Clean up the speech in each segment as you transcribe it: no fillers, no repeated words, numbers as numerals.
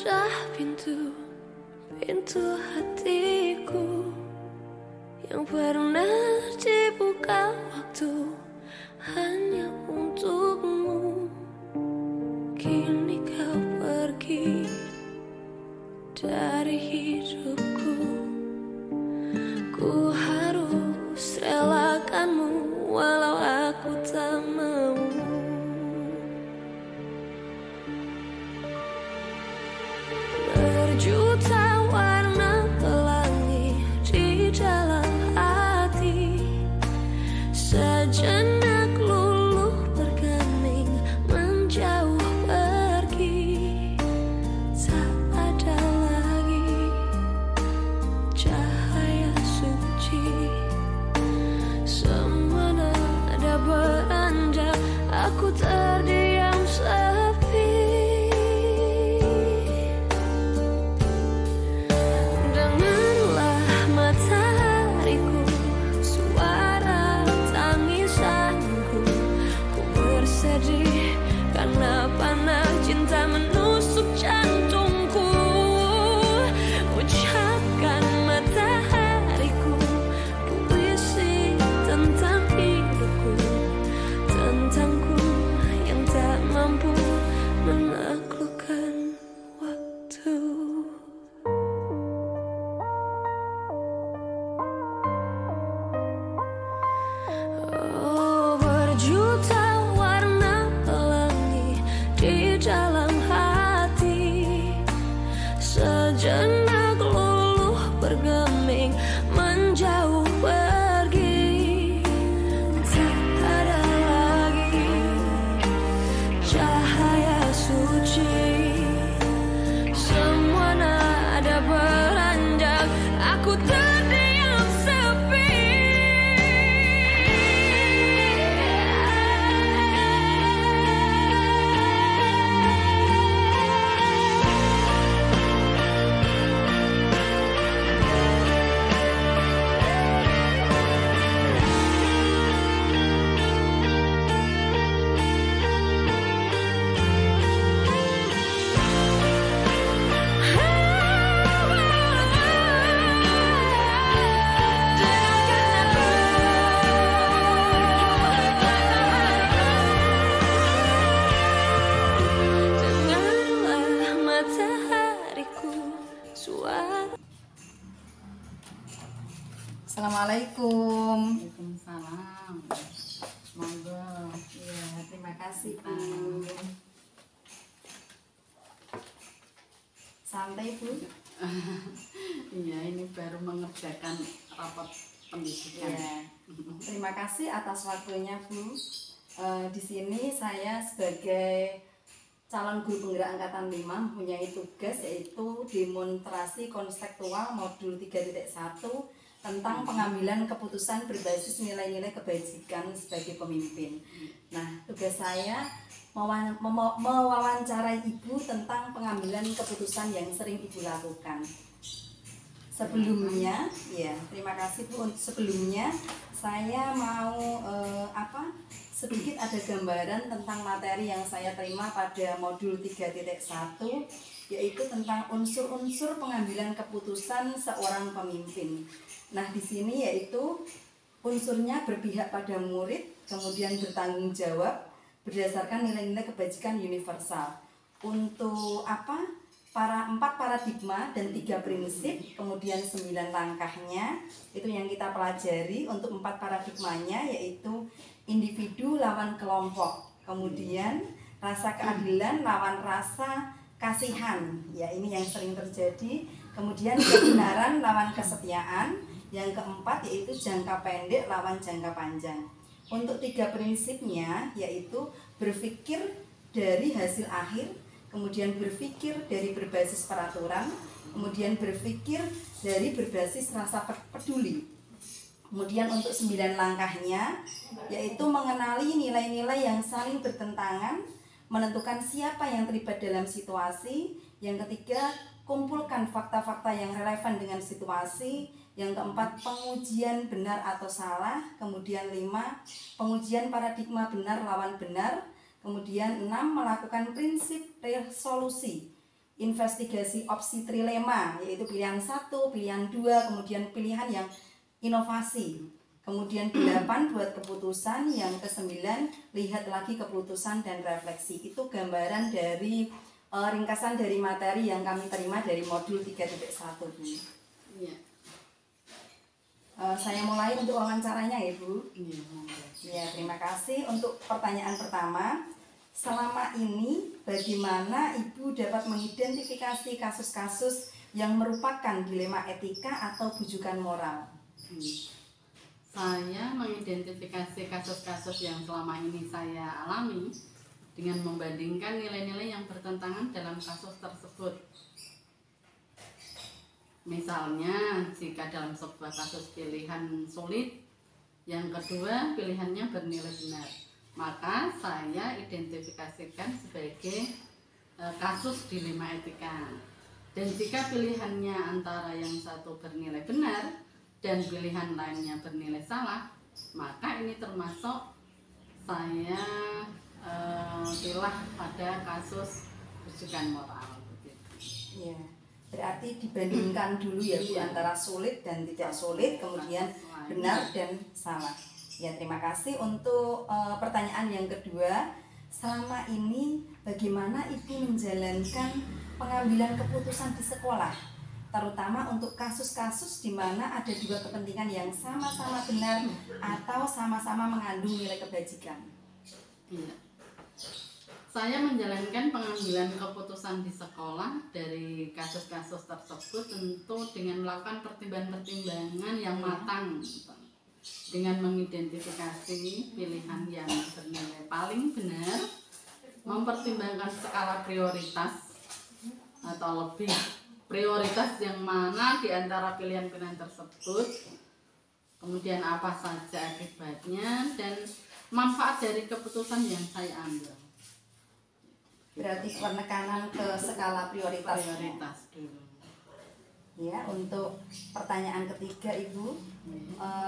Bukalah pintu hatiku yang pernah dibuka waktu hanya untukmu. Kini kau pergi dari hidupku. Ku harus relakanmu walau aku tak mau. Berjuta warna pelangi di dalam hati, sejenak luluh bergeming menjauh pergi. Tak ada lagi cahaya suci, semua nada beranjak, aku terdiam sepi. Karena panah cinta menusuk jantungku, ucapkan matahariku puisi tentang hidupku, tentangku yang tak mampu menaklukkan waktu. Oh, berjuta di dalam hati, sejenak luluh bergeming menjauh pergi. Tak ada lagi cahaya suci, semua nada beranjak, aku terdiam sepi. Assalamualaikum. Waalaikumsalam. Monggo. Ya, terima kasih Bu. Santai Bu. Iya, ini baru mengerjakan rapat pendidikan. Ya. Terima kasih atas waktunya Bu. Di sini saya sebagai calon guru penggerak angkatan 5 mempunyai tugas yaitu demonstrasi konseptual modul 3.1 tentang pengambilan keputusan berbasis nilai-nilai kebajikan sebagai pemimpin. Nah, tugas saya mewawancarai Ibu tentang pengambilan keputusan yang sering Ibu lakukan. Sebelumnya, ya, terima kasih Bu. Sebelumnya saya mau sedikit ada gambaran tentang materi yang saya terima pada modul 3.1, yaitu tentang unsur-unsur pengambilan keputusan seorang pemimpin. Nah, di sini yaitu unsurnya berpihak pada murid, kemudian bertanggung jawab berdasarkan nilai-nilai kebajikan universal. Untuk empat paradigma dan 3 prinsip, kemudian 9 langkahnya, itu yang kita pelajari. Untuk 4 paradigmanya yaitu individu lawan kelompok, kemudian rasa keadilan lawan rasa kasihan, ya ini yang sering terjadi, kemudian kebenaran lawan kesetiaan, yang keempat yaitu jangka pendek lawan jangka panjang. Untuk 3 prinsipnya yaitu berpikir dari hasil akhir, kemudian berpikir dari berbasis peraturan, kemudian berpikir dari berbasis rasa peduli. Kemudian untuk 9 langkahnya yaitu mengenali nilai-nilai yang saling bertentangan, menentukan siapa yang terlibat dalam situasi. Yang ketiga, kumpulkan fakta-fakta yang relevan dengan situasi. Yang keempat, pengujian benar atau salah. Kemudian 5, pengujian paradigma benar lawan benar. Kemudian 6, melakukan prinsip resolusi. investigasi opsi trilema, yaitu pilihan 1, pilihan 2, kemudian pilihan yang inovasi. Kemudian 8 buat keputusan, yang ke-9 lihat lagi keputusan dan refleksi. Itu gambaran dari ringkasan dari materi yang kami terima dari modul 3.1 ini. Iya. Saya mulai untuk wawancaranya ya Bu. Iya. Ya, terima kasih. Untuk pertanyaan pertama, selama ini bagaimana Ibu dapat mengidentifikasi kasus-kasus yang merupakan dilema etika atau bujukan moral? Saya mengidentifikasi kasus-kasus yang selama ini saya alami dengan membandingkan nilai-nilai yang bertentangan dalam kasus tersebut. Misalnya, jika dalam sebuah kasus pilihan sulit, yang kedua pilihannya bernilai benar, maka saya identifikasikan sebagai kasus dilema etika. Dan jika pilihannya antara yang satu bernilai benar dan pilihan lainnya bernilai salah, maka ini termasuk saya pilah pada kasus bujukan moral. Ya, berarti dibandingkan dulu ya Bu, antara sulit dan tidak sulit, kemudian benar dan salah. Ya, terima kasih. Untuk pertanyaan yang kedua, selama ini bagaimana Ibu menjalankan pengambilan keputusan di sekolah, terutama untuk kasus-kasus di mana ada dua kepentingan yang sama-sama benar atau sama-sama mengandung nilai kebajikan? Iya. Saya menjalankan pengambilan keputusan di sekolah dari kasus-kasus tersebut tentu dengan melakukan pertimbangan-pertimbangan yang matang, dengan mengidentifikasi pilihan yang bernilai paling benar, mempertimbangkan skala prioritas atau lebih prioritas yang mana di antara pilihan-pilihan tersebut, kemudian apa saja akibatnya dan manfaat dari keputusan yang saya ambil. Berarti penekanan ke skala prioritas dulu. Ya, untuk pertanyaan ketiga Ibu,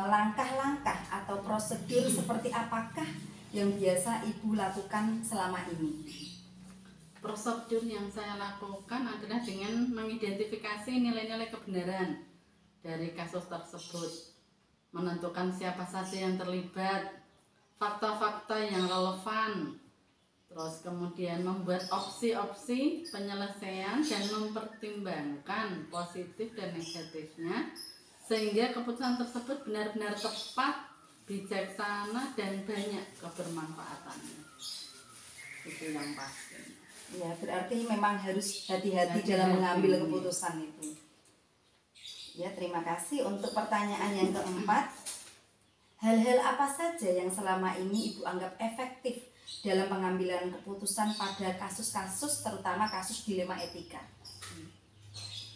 langkah-langkah atau prosedur seperti apakah yang biasa Ibu lakukan selama ini? Prosedur yang saya lakukan adalah dengan mengidentifikasi nilai-nilai kebenaran dari kasus tersebut, menentukan siapa saja yang terlibat, fakta-fakta yang relevan, terus kemudian membuat opsi-opsi penyelesaian dan mempertimbangkan positif dan negatifnya sehingga keputusan tersebut benar-benar tepat, bijaksana dan banyak kebermanfaatannya. Itu yang pasti. Ya, berarti memang harus hati-hati dalam mengambil keputusan itu. Ya, terima kasih. Untuk pertanyaan yang keempat, hal-hal apa saja yang selama ini Ibu anggap efektif dalam pengambilan keputusan pada kasus-kasus, terutama kasus dilema etika?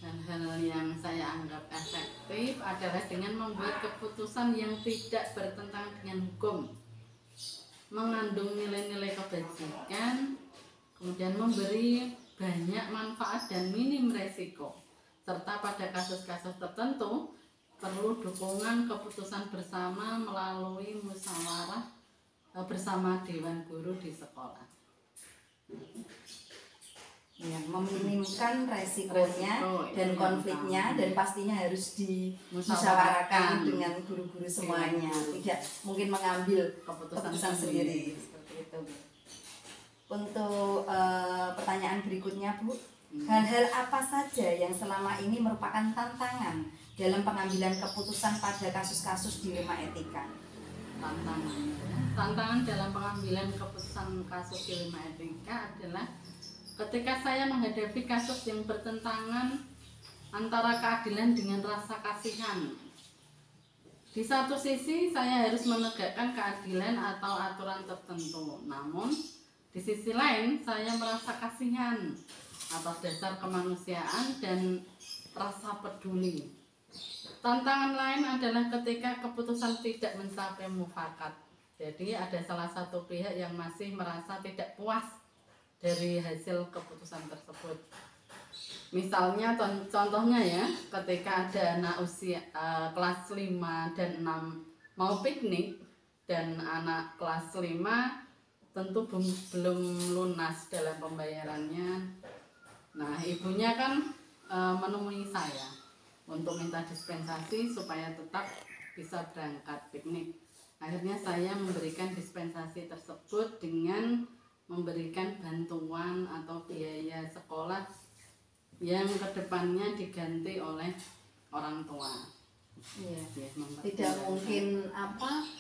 Hal-hal yang saya anggap efektif adalah dengan membuat keputusan yang tidak bertentangan dengan hukum, mengandung nilai-nilai kebajikan, kemudian memberi banyak manfaat dan minim resiko, serta pada kasus-kasus tertentu perlu dukungan keputusan bersama melalui musyawarah bersama Dewan Guru di sekolah. Ya, meminimkan resikonya dan konfliknya, dan pastinya harus dimusyawarahkan dengan guru-guru semuanya. Tidak mungkin mengambil keputusan sendiri. Seperti itu. Untuk pertanyaan berikutnya Bu, hal-hal apa saja yang selama ini merupakan tantangan dalam pengambilan keputusan pada kasus-kasus dilema etika? Tantangan dalam pengambilan keputusan kasus dilema etika adalah ketika saya menghadapi kasus yang bertentangan antara keadilan dengan rasa kasihan. Di satu sisi saya harus menegakkan keadilan atau aturan tertentu, namun di sisi lain saya merasa kasihan atas dasar kemanusiaan dan rasa peduli. Tantangan lain adalah ketika keputusan tidak mencapai mufakat. Jadi ada salah satu pihak yang masih merasa tidak puas dari hasil keputusan tersebut. Misalnya contohnya ya, ketika ada anak usia kelas 5 dan 6 mau piknik dan anak kelas 5 tentu belum lunas dalam pembayarannya. Nah, ibunya kan menemui saya untuk minta dispensasi supaya tetap bisa berangkat piknik. Akhirnya saya memberikan dispensasi tersebut dengan memberikan bantuan atau biaya sekolah yang kedepannya diganti oleh orang tua. Iya. Ya, Tidak mungkin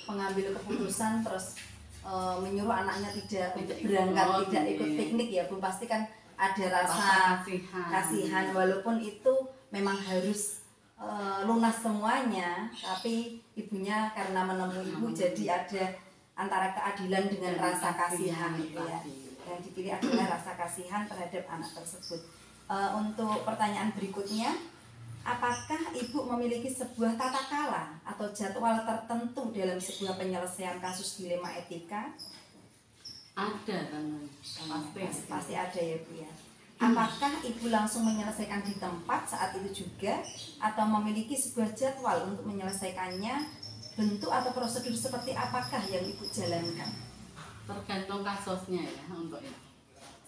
pengambil keputusan terus menyuruh anaknya tidak untuk berangkat, tidak ikut piknik ya Bu. Pasti kan ada rasa kasihan walaupun itu memang harus lunas semuanya, tapi ibunya karena menemui ibu jadi ada antara keadilan dengan rasa kasihan gitu ya. Yang dipilih adalah rasa kasihan terhadap anak tersebut. Untuk pertanyaan berikutnya, apakah ibu memiliki sebuah tata cara atau jadwal tertentu dalam sebuah penyelesaian kasus dilema etika? Ada kan, pasti ada ya Bu ya. Apakah ibu langsung menyelesaikan di tempat saat itu juga atau memiliki sebuah jadwal untuk menyelesaikannya? Bentuk atau prosedur seperti apakah yang ibu jalankan? Tergantung kasusnya ya untuk itu.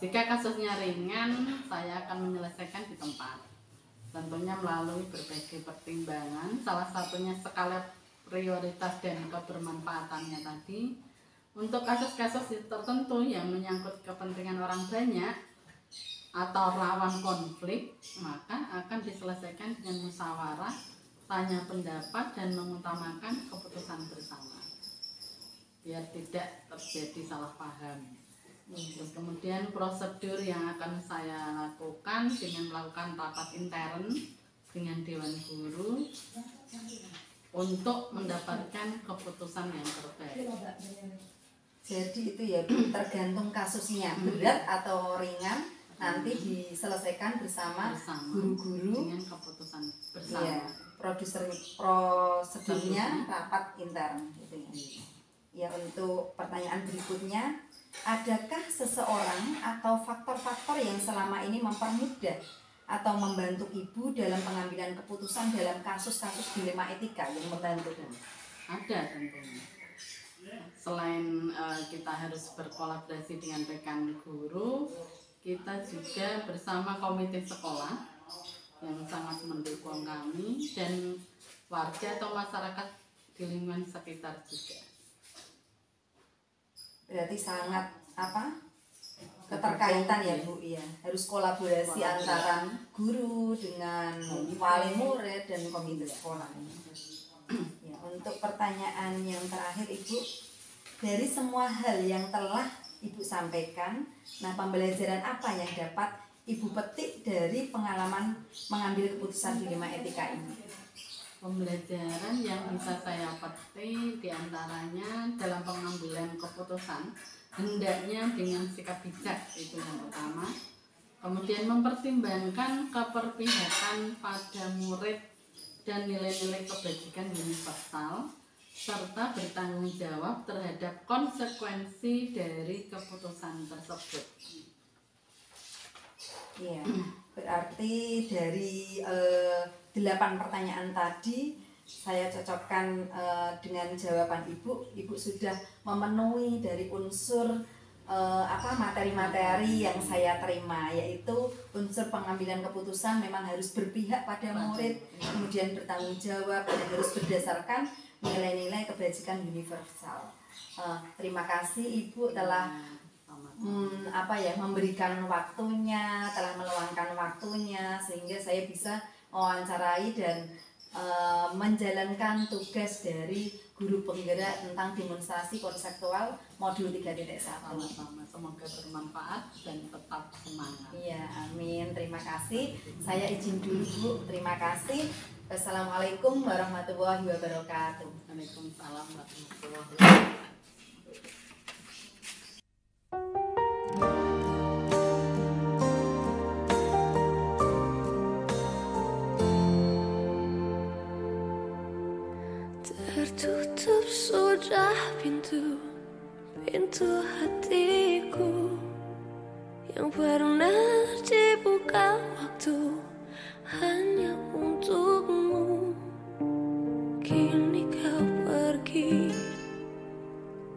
Jika kasusnya ringan, saya akan menyelesaikan di tempat. Tentunya melalui berbagai pertimbangan, salah satunya skala prioritas dan kebermanfaatannya tadi. Untuk kasus-kasus tertentu yang menyangkut kepentingan orang banyak atau rawan konflik, maka akan diselesaikan dengan musyawarah, tanya pendapat, dan mengutamakan keputusan bersama biar tidak terjadi salah paham. Terus kemudian prosedur yang akan saya lakukan dengan melakukan rapat intern dengan Dewan Guru untuk mendapatkan keputusan yang terbaik. Jadi itu ya Bu, tergantung kasusnya berat atau ringan, nanti diselesaikan bersama guru-guru dengan keputusan bersama. Ya, prosedurnya rapat intern gitu ya. Ya, untuk pertanyaan berikutnya, adakah seseorang atau faktor-faktor yang selama ini mempermudah atau membantu ibu dalam pengambilan keputusan dalam kasus-kasus dilema etika yang membantu? Ada tentunya. Selain kita harus berkolaborasi dengan rekan guru, kita juga bersama komite sekolah yang sangat mendukung kami dan warga atau masyarakat di lingkungan sekitar juga. Berarti sangat keterkaitan ya Bu ya, harus kolaborasi antara guru dengan wali murid dan komite sekolah. Ya, untuk pertanyaan yang terakhir Ibu, dari semua hal yang telah Ibu sampaikan, nah pembelajaran apa yang dapat Ibu petik dari pengalaman mengambil keputusan dilema etika ini? Pembelajaran yang bisa saya petik diantaranya dalam pengambilan keputusan hendaknya dengan sikap bijak, itu yang pertama. Kemudian mempertimbangkan keberpihakan pada murid dan nilai-nilai kebajikan universal, serta bertanggung jawab terhadap konsekuensi dari keputusan tersebut. Iya, berarti dari 8 pertanyaan tadi saya cocokkan dengan jawaban Ibu sudah memenuhi dari unsur materi-materi yang saya terima, yaitu unsur pengambilan keputusan memang harus berpihak pada murid, kemudian bertanggung jawab dan harus berdasarkan nilai-nilai kebajikan universal. Terima kasih Ibu telah memberikan waktunya, telah meluangkan waktunya sehingga saya bisa mewawancarai dan menjalankan tugas dari guru penggerak tentang demonstrasi konseptual modul 3.1. Sama-sama, semoga bermanfaat dan tetap semangat. Iya, amin. Terima kasih. Saya izin dulu Bu. Terima kasih. Assalamualaikum warahmatullahi wabarakatuh. Waalaikumsalam warahmatullahi wabarakatuh. Tertutup sudah pintu hatiku yang pernah dibuka waktu hanya untukmu. Kini kau pergi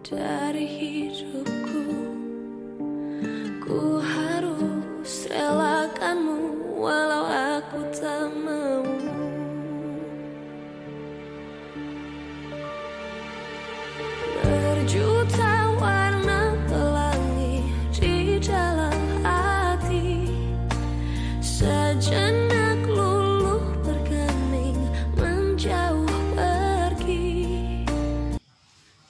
dari hidupku, ku harus relakan aku tak mau. Berjuta warna pelangi di dalam hati, sejenak luluh bergeming menjauh pergi.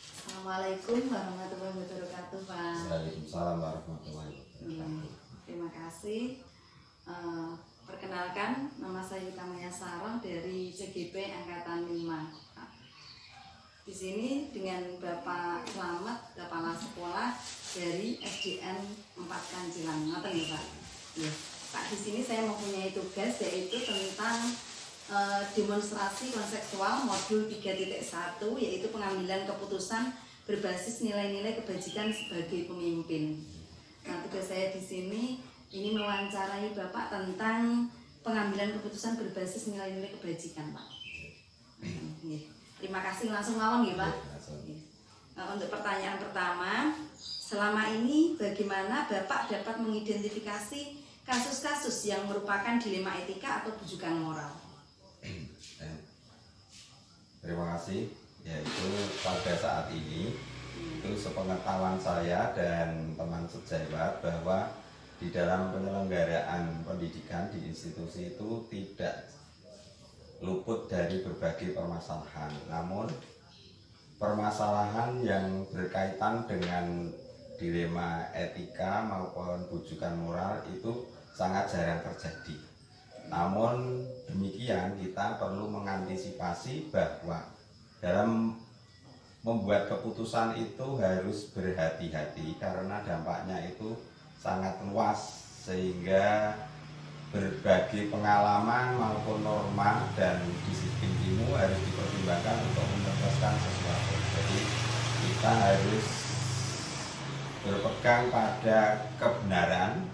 Assalamualaikum warahmatullahi wabarakatuh, Pak. Waalaikumsalam warahmatullahi wabarakatuh. Terima kasih. Perkenalkan, nama saya Tamaya Sarah dari CGP Angkatan 5. Di sini dengan Bapak Slamet, Kepala Sekolah dari SDN 4 Kancilan. Ngoten ya, Pak? Ya. Pak, di sini saya mempunyai tugas yaitu tentang demonstrasi konseksual modul 3.1, yaitu pengambilan keputusan berbasis nilai-nilai kebajikan sebagai pemimpin. Nah, tugas saya di sini ini mewawancarai Bapak tentang pengambilan keputusan berbasis nilai-nilai kebajikan, Pak. Terima kasih, langsung mawon ya, Pak. Nah, untuk pertanyaan pertama, selama ini bagaimana Bapak dapat mengidentifikasi kasus-kasus yang merupakan dilema etika atau bujukan moral? Terima kasih. Yaitu pada saat ini itu sepengetahuan saya dan teman sejawat bahwa di dalam penyelenggaraan pendidikan di institusi itu tidak luput dari berbagai permasalahan. Namun permasalahan yang berkaitan dengan dilema etika maupun bujukan moral itu sangat jarang terjadi. Namun demikian kita perlu mengantisipasi bahwa dalam membuat keputusan itu harus berhati-hati karena dampaknya itu sangat luas, sehingga berbagai pengalaman maupun norma dan disiplin ilmu harus dipertimbangkan untuk memutuskan sesuatu. Jadi kita harus berpegang pada kebenaran,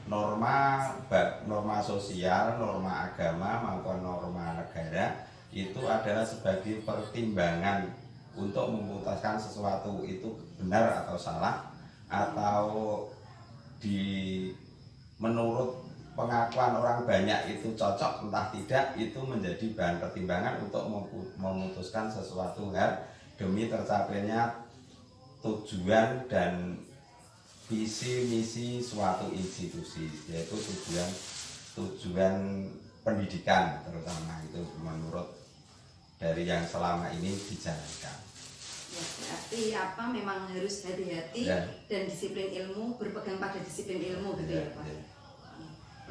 norma sosial, norma agama maupun norma negara itu adalah sebagai pertimbangan untuk memutuskan sesuatu itu benar atau salah, atau menurut pengakuan orang banyak itu cocok entah tidak, itu menjadi bahan pertimbangan untuk memutuskan sesuatu hal demi tercapainya tujuan dan visi misi suatu institusi, yaitu tujuan pendidikan terutama, itu menurut dari yang selama ini dijalankan. Ya, berarti apa, memang harus hati-hati Ya. dan disiplin ilmu, berpegang pada disiplin ilmu gitu ya, Pak. Ya.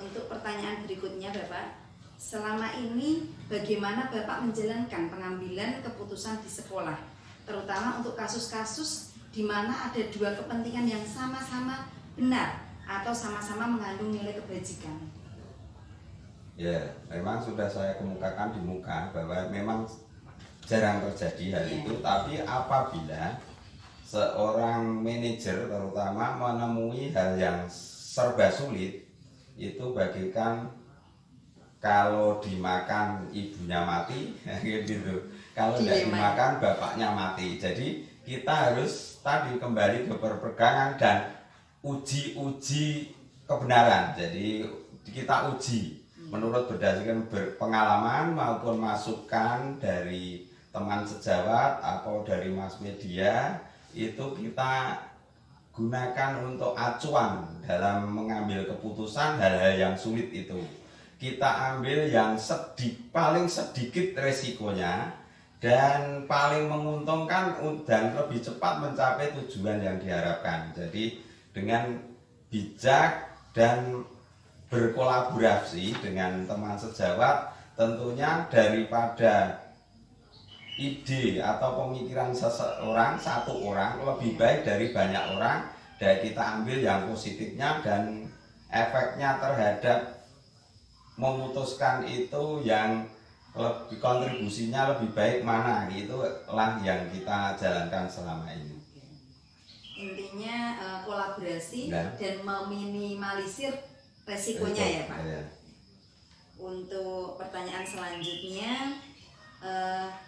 Untuk pertanyaan berikutnya, Bapak, selama ini bagaimana Bapak menjalankan pengambilan keputusan di sekolah, terutama untuk kasus-kasus di mana ada dua kepentingan yang sama-sama benar atau sama-sama mengandung nilai kebajikan? Ya, memang sudah saya kemukakan di muka bahwa memang jarang terjadi hal itu, tapi apabila seorang manajer terutama menemui hal yang serba sulit, itu bagaikan kalau dimakan ibunya mati, gitu. Kalau tidak dimakan bapaknya mati. Jadi kita harus tadi kembali ke perpegangan dan uji kebenaran. Jadi kita uji menurut berdasarkan pengalaman maupun masukan dari teman sejawat atau dari mass media, itu kita gunakan untuk acuan dalam mengambil keputusan hal-hal yang sulit itu. Kita ambil yang paling sedikit resikonya dan paling menguntungkan dan lebih cepat mencapai tujuan yang diharapkan. Jadi dengan bijak dan berkolaborasi dengan teman sejawat, tentunya daripada ide atau pemikiran seseorang, satu orang lebih baik dari banyak orang, dan kita ambil yang positifnya dan efeknya terhadap memutuskan itu yang lebih kontribusinya lebih baik mana, itulah yang kita jalankan selama ini. Intinya kolaborasi dan meminimalisir resikonya ya, Pak. Ya. Untuk pertanyaan selanjutnya,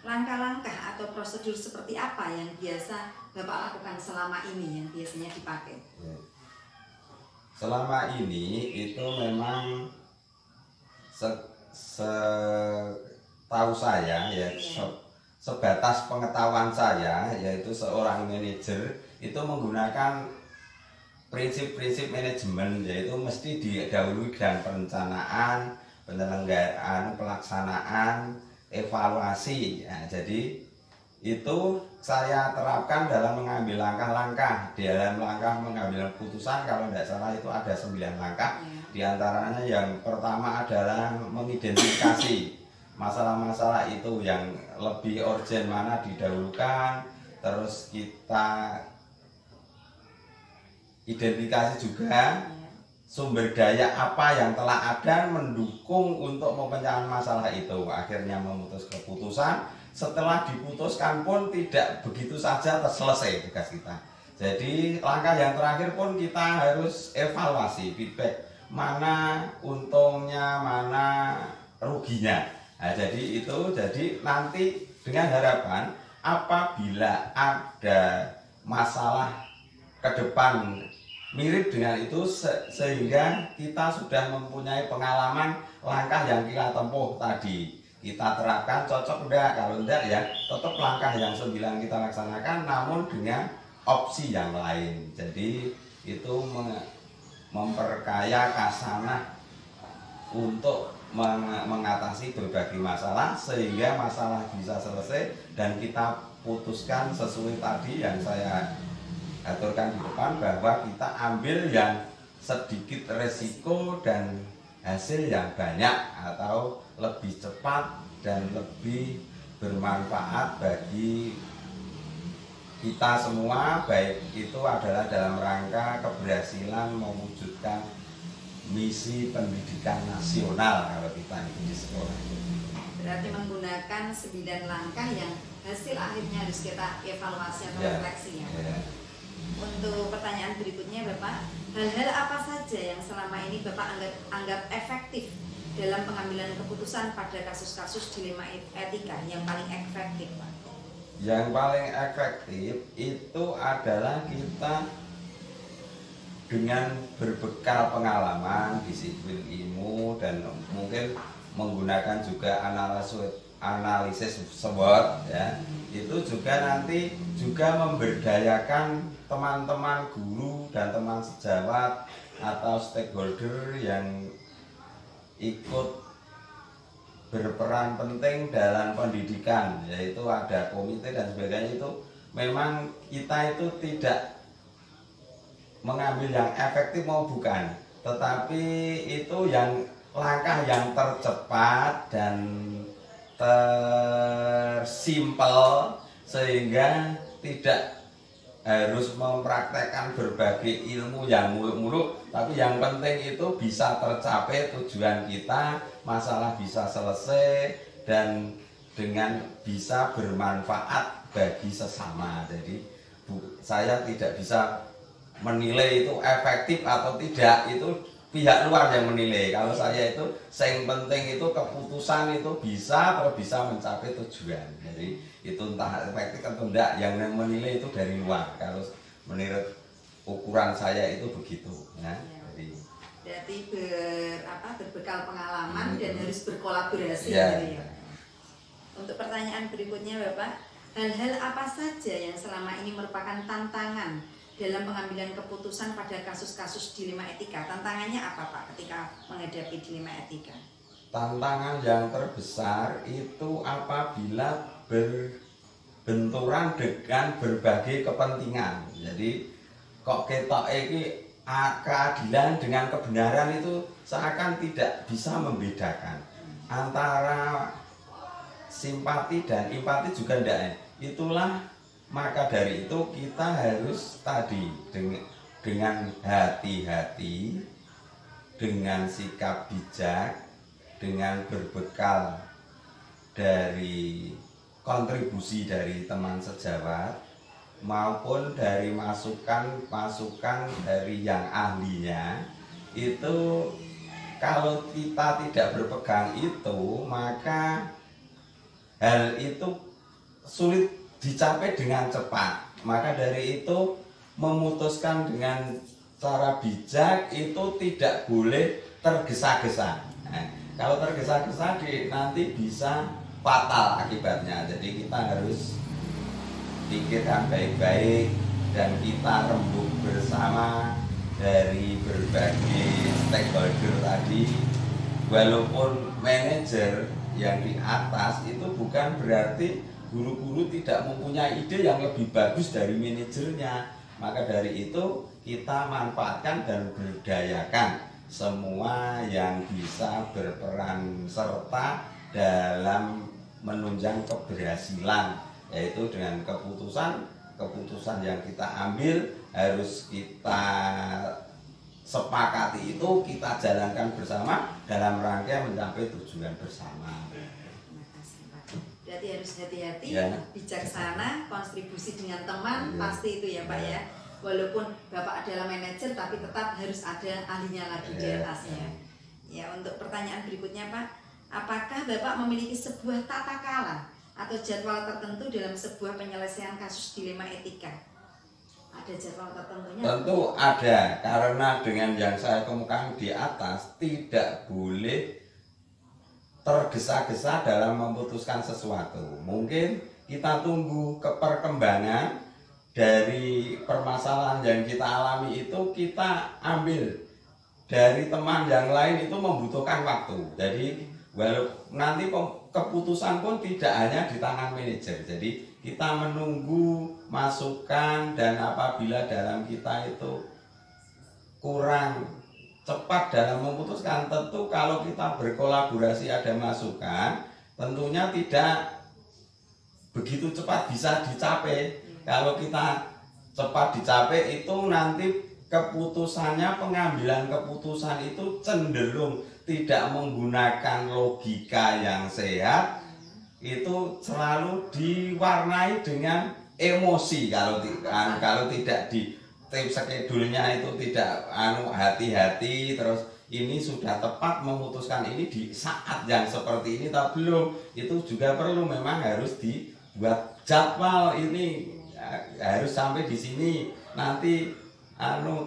langkah-langkah atau prosedur seperti apa yang biasa Bapak lakukan selama ini yang biasanya dipakai? Ya. Selama ini itu memang setahu saya ya, sebatas pengetahuan saya, yaitu seorang manajer itu menggunakan prinsip-prinsip manajemen, yaitu mesti didahului dengan perencanaan, penyelenggaraan, pelaksanaan, evaluasi. Ya, jadi itu saya terapkan dalam mengambil langkah-langkah. Dalam langkah mengambil keputusan, kalau tidak salah itu ada 9 langkah. Di antaranya yang pertama adalah mengidentifikasi masalah-masalah itu yang lebih urgent mana didahulukan. Terus kita identifikasi juga sumber daya apa yang telah ada mendukung untuk memecahkan masalah itu. Akhirnya memutus keputusan. Setelah diputuskan pun tidak begitu saja selesai tugas kita. Jadi langkah yang terakhir pun kita harus evaluasi, feedback mana untungnya, mana ruginya. Nah, jadi nanti dengan harapan apabila ada masalah ke depan mirip dengan itu, sehingga kita sudah mempunyai pengalaman langkah yang kita tempuh tadi. Kita terapkan cocok enggak, kalau enggak ya tetap langkah yang 9 kita laksanakan, namun dengan opsi yang lain. Jadi itu memperkaya kasanah untuk mengatasi berbagai masalah sehingga masalah bisa selesai dan kita putuskan sesuai tadi yang saya aturkan di depan, bahwa kita ambil yang sedikit resiko dan hasil yang banyak atau lebih cepat dan lebih bermanfaat bagi kita semua, baik itu adalah dalam rangka keberhasilan mewujudkan misi pendidikan nasional kalau kita itu di sekolah. Berarti menggunakan 9 langkah yang hasil akhirnya harus kita evaluasi atau refleksi ya. Untuk pertanyaan berikutnya Bapak, hal-hal apa saja yang selama ini Bapak anggap efektif dalam pengambilan keputusan pada kasus-kasus dilema etika yang paling efektif Pak? Yang paling efektif itu adalah kita dengan berbekal pengalaman, disiplin ilmu, dan mungkin menggunakan juga analisis SWOT ya, itu juga nanti juga memberdayakan teman-teman guru dan teman sejawat atau stakeholder yang ikut berperan penting dalam pendidikan, yaitu ada komite dan sebagainya. Itu memang kita itu tidak mengambil yang efektif mau bukan, tetapi itu yang langkah yang tercepat dan tersimpel sehingga tidak harus mempraktekkan berbagai ilmu yang muluk-muluk, tapi yang penting itu bisa tercapai tujuan kita, masalah bisa selesai dan dengan bisa bermanfaat bagi sesama. Jadi saya tidak bisa menilai itu efektif atau tidak, itu pihak luar yang menilai. Kalau saya itu yang penting itu keputusan itu bisa atau bisa mencapai tujuan. Jadi itu entah efektif atau tidak, yang menilai itu dari luar. Kalau menurut ukuran saya itu begitu ya. Berarti berbekal pengalaman dan harus berkolaborasi ya. Gitu ya. Untuk pertanyaan berikutnya Bapak, hal-hal apa saja yang selama ini merupakan tantangan dalam pengambilan keputusan pada kasus-kasus dilema etika? Tantangannya apa Pak ketika menghadapi dilema etika? Tantangan yang terbesar itu apabila berbenturan dengan berbagai kepentingan. Jadi kok ketok ini keadilan dengan kebenaran itu seakan tidak bisa membedakan antara simpati dan empati juga tidak. Itulah maka dari itu kita harus tadi dengan hati-hati, dengan sikap bijak, dengan berbekal dari kontribusi dari teman sejawat maupun dari masukan-masukan dari yang ahlinya. Itu kalau kita tidak berpegang itu, maka hal itu sulit dicapai dengan cepat. Maka dari itu memutuskan dengan cara bijak itu tidak boleh tergesa-gesa. Nah, Kalau tergesa-gesa nanti bisa fatal akibatnya. Jadi kita harus pikirkan baik-baik dan kita rembuk bersama dari berbagai stakeholder tadi. Walaupun manajer yang di atas itu bukan berarti guru-guru tidak mempunyai ide yang lebih bagus dari manajernya. Maka dari itu kita manfaatkan dan berdayakan semua yang bisa berperan serta dalam menunjang keberhasilan, yaitu dengan keputusan yang kita ambil harus kita sepakati, itu kita jalankan bersama dalam rangka mencapai tujuan bersama. Berarti harus hati-hati, ya, bijaksana, kontribusi dengan teman, pasti itu ya Pak ya. Walaupun Bapak adalah manajer, tapi tetap harus ada ahlinya lagi di atasnya. Ya, untuk pertanyaan berikutnya Pak, apakah Bapak memiliki sebuah tata cara atau jadwal tertentu dalam sebuah penyelesaian kasus dilema etika? Ada jadwal tertentunya? Tentu ada, karena dengan yang saya kemukakan di atas tidak boleh tergesa-gesa dalam memutuskan sesuatu. Mungkin kita tunggu perkembangan dari permasalahan yang kita alami itu, kita ambil dari teman yang lain itu membutuhkan waktu. Jadi nanti keputusan pun tidak hanya di tangan manajer. Jadi kita menunggu masukan, dan apabila dalam kita itu kurang cepat dalam memutuskan, tentu kalau kita berkolaborasi ada masukan, tentunya tidak begitu cepat bisa dicapai. Kalau kita cepat dicapai itu nanti keputusannya, pengambilan keputusan itu cenderung tidak menggunakan logika yang sehat, itu selalu diwarnai dengan emosi. Kalau tidak di tim skedulnya itu tidak hati-hati, terus ini sudah tepat memutuskan ini di saat yang seperti ini atau belum, itu juga perlu memang harus dibuat jadwal, ini harus sampai di sini, nanti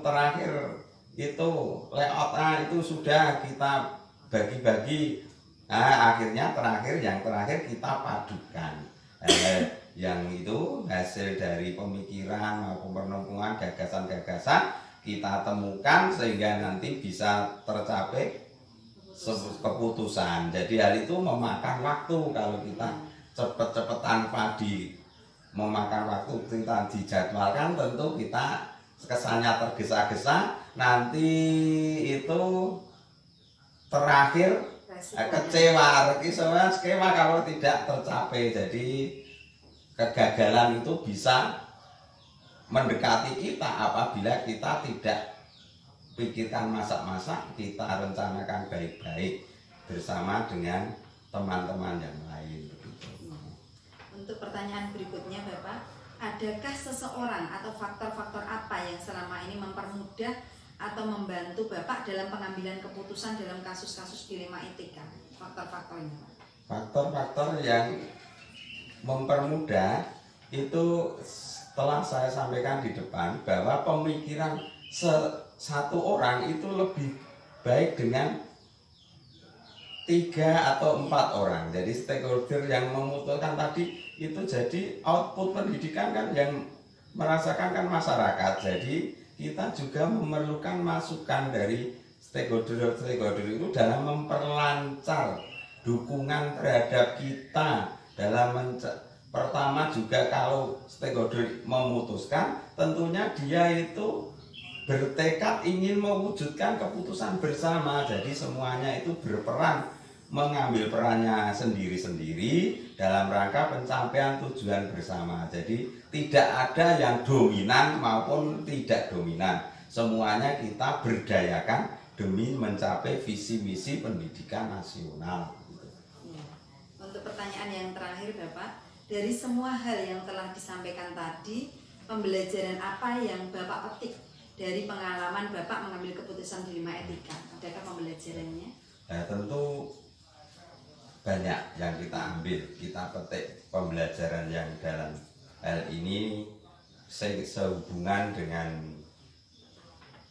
terakhir itu layoutnya itu sudah kita bagi-bagi. Akhirnya yang terakhir kita padukan, yang itu hasil dari pemikiran maupun penumpukan gagasan-gagasan kita temukan sehingga nanti bisa tercapai keputusan. Jadi hal itu memakan waktu. Kalau kita cepet-cepetan memakan waktu, kita dijadwalkan, tentu kita kesannya tergesa-gesa, nanti itu terakhir kecewa kalau tidak tercapai. Jadi kegagalan itu bisa mendekati kita apabila kita tidak pikirkan masak-masak, kita rencanakan baik-baik bersama dengan teman-teman yang lain. Untuk pertanyaan berikutnya Bapak, adakah seseorang atau faktor-faktor apa yang selama ini mempermudah atau membantu Bapak dalam pengambilan keputusan dalam kasus-kasus dilema etika? Faktor-faktornya Pak. Faktor-faktor yang mempermudah itu telah saya sampaikan di depan, bahwa pemikiran satu orang itu lebih baik dengan 3 atau 4 orang. Jadi stakeholder yang memutuskan tadi itu, jadi output pendidikan kan yang merasakan kan masyarakat. Jadi kita juga memerlukan masukan dari stakeholder itu dalam memperlancar dukungan terhadap kita dalam pertama juga kalau stakeholder memutuskan, tentunya dia itu bertekad ingin mewujudkan keputusan bersama. Jadi semuanya itu berperan, mengambil perannya sendiri-sendiri dalam rangka pencapaian tujuan bersama. Jadi tidak ada yang dominan maupun tidak dominan. Semuanya kita berdayakan demi mencapai visi misi pendidikan nasional. Untuk pertanyaan yang terakhir Bapak, dari semua hal yang telah disampaikan tadi, pembelajaran apa yang Bapak petik dari pengalaman Bapak mengambil keputusan dilema etika? Adakah pembelajarannya? Ya, tentu banyak yang kita ambil, kita petik pembelajaran yang dalam hal ini sehubungan dengan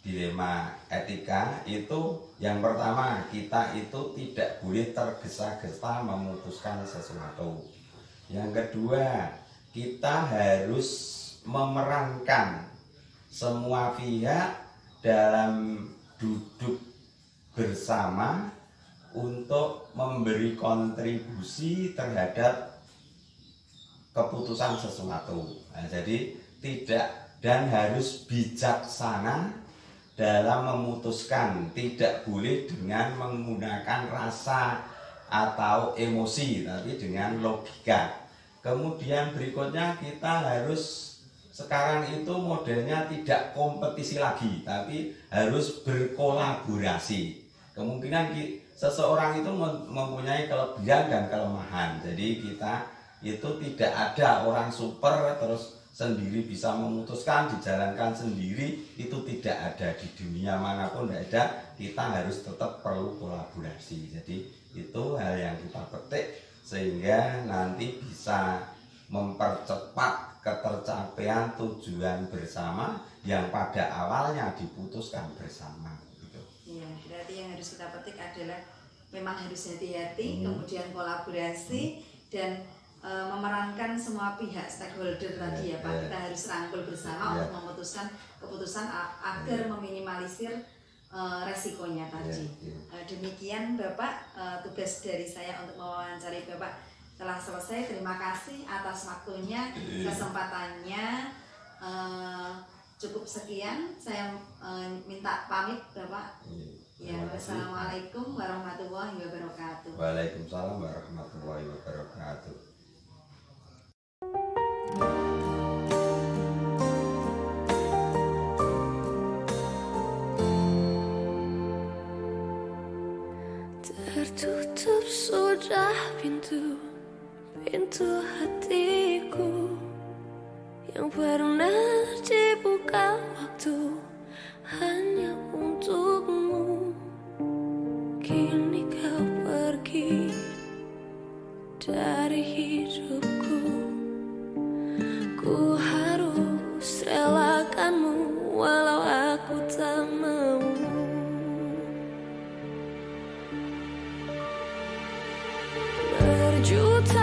dilema etika itu yang pertama, kita itu tidak boleh tergesa-gesa memutuskan sesuatu. Yang kedua, kita harus memerankan semua pihak dalam duduk bersama untuk memberi kontribusi terhadap keputusan sesuatu. Nah, jadi tidak, dan harus bijaksana dalam memutuskan, tidak boleh dengan menggunakan rasa atau emosi, tapi dengan logika. Kemudian berikutnya, kita harus sekarang itu modelnya tidak kompetisi lagi, tapi harus berkolaborasi. Kemungkinan seseorang itu mempunyai kelebihan dan kelemahan. Jadi kita itu tidak ada orang super terus sendiri bisa memutuskan, dijalankan sendiri, itu tidak ada di dunia manapun, tidak ada. Kita harus tetap perlu kolaborasi. Jadi itu hal yang kita petik sehingga nanti bisa mempercepat ketercapaian tujuan bersama yang pada awalnya diputuskan bersama. Iya, berarti yang harus kita petik adalah memang harus hati-hati, kemudian kolaborasi dan memerankan semua pihak stakeholder tadi ya Pak. Kita harus rangkul bersama untuk memutuskan keputusan agar meminimalisir resikonya tadi. Demikian Bapak, tugas dari saya untuk mewawancari Bapak telah selesai. Terima kasih atas waktunya, kesempatannya. Cukup sekian, saya minta pamit Bapak. Ya, wassalamualaikum warahmatullahi wabarakatuh. Waalaikumsalam warahmatullahi wabarakatuh. Tertutup sudah pintu hatiku yang pernah dibuka waktu hanya untukmu. Kini kau pergi dari hidupku. Ku harus relakanmu walau aku tak mau. Berjuta